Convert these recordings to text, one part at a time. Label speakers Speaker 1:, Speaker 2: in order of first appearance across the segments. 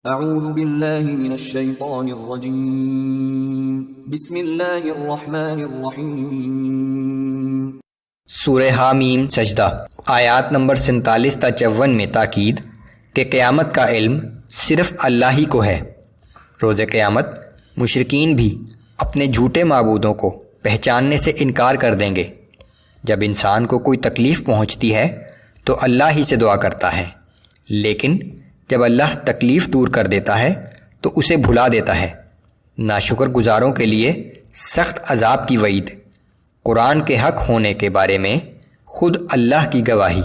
Speaker 1: اعوذ باللہ من الشیطان الرجیم بسم اللہ الرحمن الرحیم۔
Speaker 2: سورہ حامیم سجدہ آیات نمبر 47 تا 54 میں تاکید کہ قیامت کا علم صرف اللہ ہی کو ہے۔ روز قیامت مشرکین بھی اپنے جھوٹے معبودوں کو پہچاننے سے انکار کر دیں گے۔ جب انسان کو کوئی تکلیف پہنچتی ہے تو اللہ ہی سے دعا کرتا ہے، لیکن جب اللہ تکلیف دور کر دیتا ہے تو اسے بھلا دیتا ہے۔ ناشکر گزاروں کے لیے سخت عذاب کی وعید۔ قرآن کے حق ہونے کے بارے میں خود اللہ کی گواہی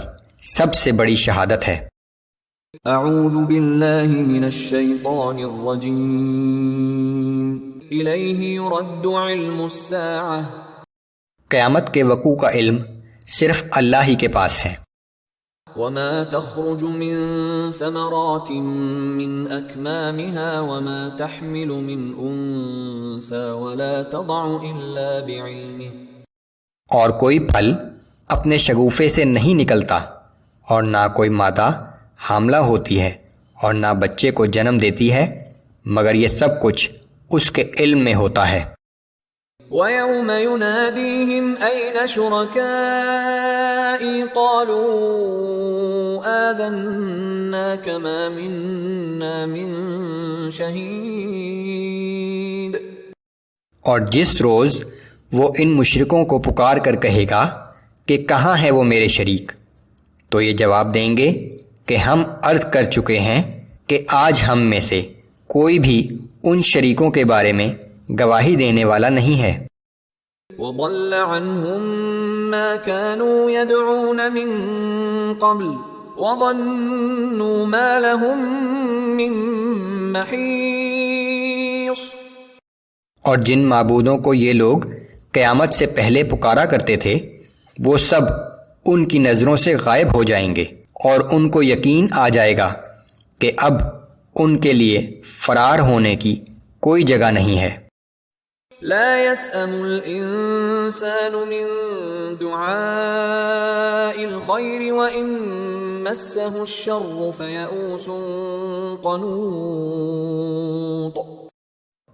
Speaker 2: سب سے بڑی شہادت ہے۔
Speaker 1: اعوذ باللہ من الشیطان الرجیم الیہ یرد علم الساعہ۔
Speaker 2: قیامت کے وقوع کا علم صرف اللہ ہی کے پاس ہے۔
Speaker 1: وما تخرج من ثمرات من اکمامها وما تحمل من انثى ولا تضع الا بعلمه۔
Speaker 2: اور کوئی پھل اپنے شگوفے سے نہیں نکلتا، اور نہ کوئی مادہ حاملہ ہوتی ہے، اور نہ بچے کو جنم دیتی ہے، مگر یہ سب کچھ اس کے علم میں ہوتا ہے۔
Speaker 1: وَيَوْمَ يُنَادِيهِمْ أَيْنَ شُرَكَائِي قَالُوا آذَنَّاكَ مَا مِنَّا مِن شَهِيدٍ۔
Speaker 2: اور جس روز وہ ان مشرکوں کو پکار کر کہے گا کہ کہاں ہے وہ میرے شریک، تو یہ جواب دیں گے کہ ہم عرض کر چکے ہیں کہ آج ہم میں سے کوئی بھی ان شریکوں کے بارے میں گواہی دینے والا نہیں ہے۔
Speaker 1: وَضَلَّ عَنْهُمْ مَا كَانُوا يَدْعُونَ مِن قَبْلُ وَظَنُّوا مَا لَهُم مِّن مَّحِيصٍ۔
Speaker 2: اور جن معبودوں کو یہ لوگ قیامت سے پہلے پکارا کرتے تھے وہ سب ان کی نظروں سے غائب ہو جائیں گے، اور ان کو یقین آ جائے گا کہ اب ان کے لیے فرار ہونے کی کوئی جگہ نہیں ہے۔
Speaker 1: لا يسأم الإنسان من دعاء الخير وإن مسه الشر فيئوس قنوط۔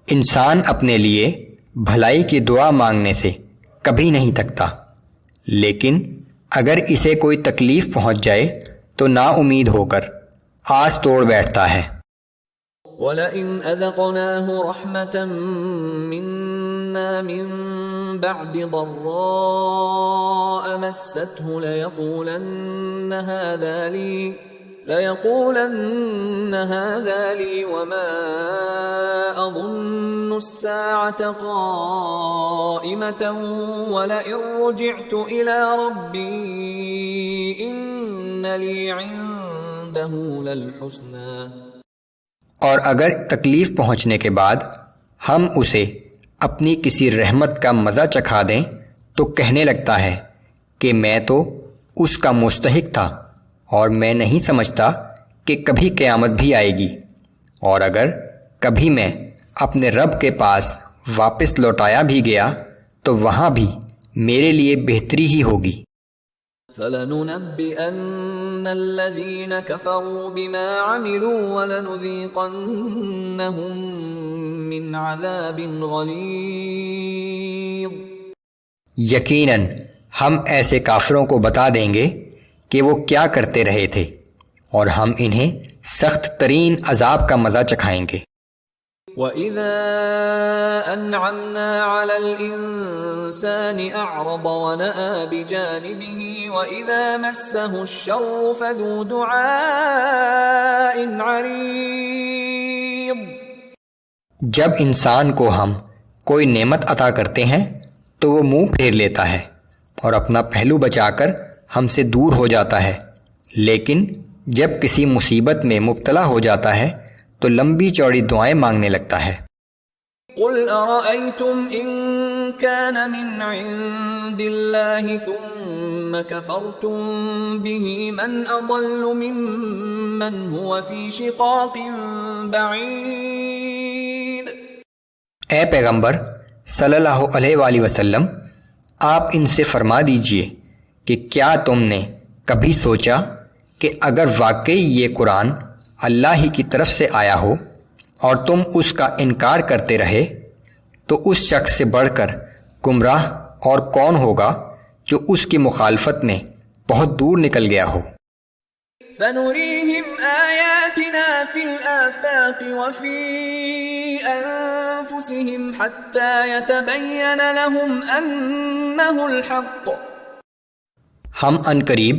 Speaker 2: انسان اپنے لیے بھلائی کی دعا مانگنے سے کبھی نہیں تھکتا، لیکن اگر اسے کوئی تکلیف پہنچ جائے تو نا امید ہو کر آس توڑ بیٹھتا ہے۔
Speaker 1: وَلَئِنْ أَذَقْنَاهُ رَحْمَةً مِنَّا مِن بَعْدِ ضَرَّاءَ مَسَّتْهُ لَيَقُولَنَّ هَذَا لِي وَمَا أَظُنُّ السَّاعَةَ قَائِمَةً وَلَئِن رُّجِعْتُ إِلَى رَبِّي إِنَّ لِي عِندَهُ لَلْحُسْنَى۔
Speaker 2: اور اگر تکلیف پہنچنے کے بعد ہم اسے اپنی کسی رحمت کا مزہ چکھا دیں تو کہنے لگتا ہے کہ میں تو اس کا مستحق تھا، اور میں نہیں سمجھتا کہ کبھی قیامت بھی آئے گی، اور اگر کبھی میں اپنے رب کے پاس واپس لوٹایا بھی گیا تو وہاں بھی میرے لیے بہتری ہی ہوگی۔
Speaker 1: فَلَنُنَبِّئَنَّ الَّذِينَ كَفَرُوا بِمَا عَمِلُوا وَلَنُذِيقَنَّهُم مِّنْ عَذَابٍ غَلِيظٍ۔
Speaker 2: یقیناً ہم ایسے کافروں کو بتا دیں گے کہ وہ کیا کرتے رہے تھے، اور ہم انہیں سخت ترین عذاب کا مزہ چکھائیں گے۔
Speaker 1: وَإِذَا أَنْعَمْنَا عَلَى الْإِنسَانِ أَعْرَضَ وَنَأَىٰ بِجَانِبِهِ وَإِذَا مَسَّهُ الشَّرُّ فَذُو دُعَاءٍ عَرِيضٍ۔
Speaker 2: جب انسان کو ہم کوئی نعمت عطا کرتے ہیں تو وہ منہ پھیر لیتا ہے اور اپنا پہلو بچا کر ہم سے دور ہو جاتا ہے، لیکن جب کسی مصیبت میں مبتلا ہو جاتا ہے تو لمبی چوڑی دعائیں مانگنے لگتا ہے۔
Speaker 1: قُلْ أَرَأَيْتُمْ إِن كَانَ مِنْ عِندِ اللَّهِ ثُمَّ كَفَرْتُمْ بِهِ مَنْ أَضَلُّ مِمَّنْ هُوَ فِي شِقَاقٍ بَعِيدٍ۔
Speaker 2: اے پیغمبر صلی اللہ علیہ وآلہ وسلم، آپ ان سے فرما دیجئے کہ کیا تم نے کبھی سوچا کہ اگر واقعی یہ قرآن اللہ ہی کی طرف سے آیا ہو اور تم اس کا انکار کرتے رہے تو اس شخص سے بڑھ کر گمراہ اور کون ہوگا جو اس کی مخالفت میں بہت دور نکل گیا ہو۔
Speaker 1: سنريهم آياتنا في الآفاق وفي أنفسهم حتى يتبين لهم أنه الحق۔
Speaker 2: ہم عنقریب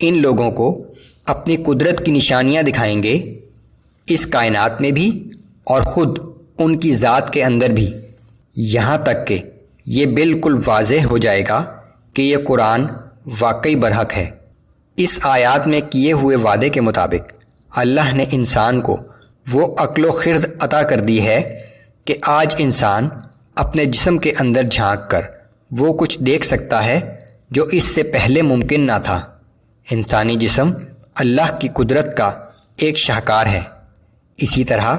Speaker 2: ان لوگوں کو اپنی قدرت کی نشانیاں دکھائیں گے، اس کائنات میں بھی اور خود ان کی ذات کے اندر بھی، یہاں تک کہ یہ بالکل واضح ہو جائے گا کہ یہ قرآن واقعی برحق ہے۔ اس آیات میں کیے ہوئے وعدے کے مطابق اللہ نے انسان کو وہ عقل و خرد عطا کر دی ہے کہ آج انسان اپنے جسم کے اندر جھانک کر وہ کچھ دیکھ سکتا ہے جو اس سے پہلے ممکن نہ تھا۔ انسانی جسم اللہ کی قدرت کا ایک شاہکار ہے۔ اسی طرح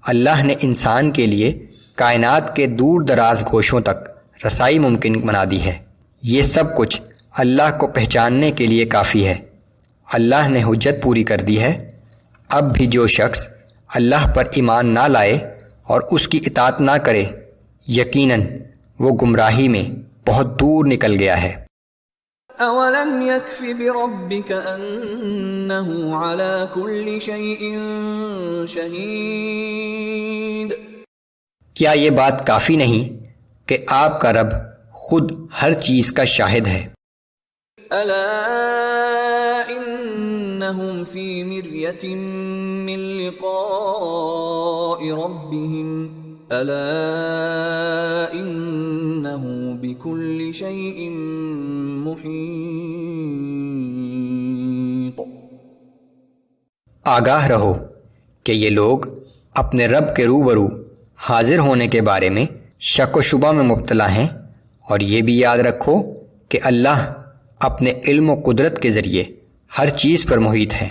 Speaker 2: اللہ نے انسان کے لیے کائنات کے دور دراز گوشوں تک رسائی ممکن بنا دی ہے۔ یہ سب کچھ اللہ کو پہچاننے کے لیے کافی ہے۔ اللہ نے حجت پوری کر دی ہے۔ اب بھی جو شخص اللہ پر ایمان نہ لائے اور اس کی اطاعت نہ کرے، یقیناً وہ گمراہی میں بہت دور نکل گیا ہے۔
Speaker 1: اولم يكف بربك انه على كل شيء شهيد۔
Speaker 2: کیا یہ بات کافی نہیں کہ آپ کا رب خود ہر چیز کا شاہد ہے؟
Speaker 1: الا انهم في مرية من لقاء ربهم الا انه بكل شيء محيط۔
Speaker 2: آگاہ رہو کہ یہ لوگ اپنے رب کے روبرو حاضر ہونے کے بارے میں شک و شبہ میں مبتلا ہیں، اور یہ بھی یاد رکھو کہ اللہ اپنے علم و قدرت کے ذریعے ہر چیز پر محیط ہے۔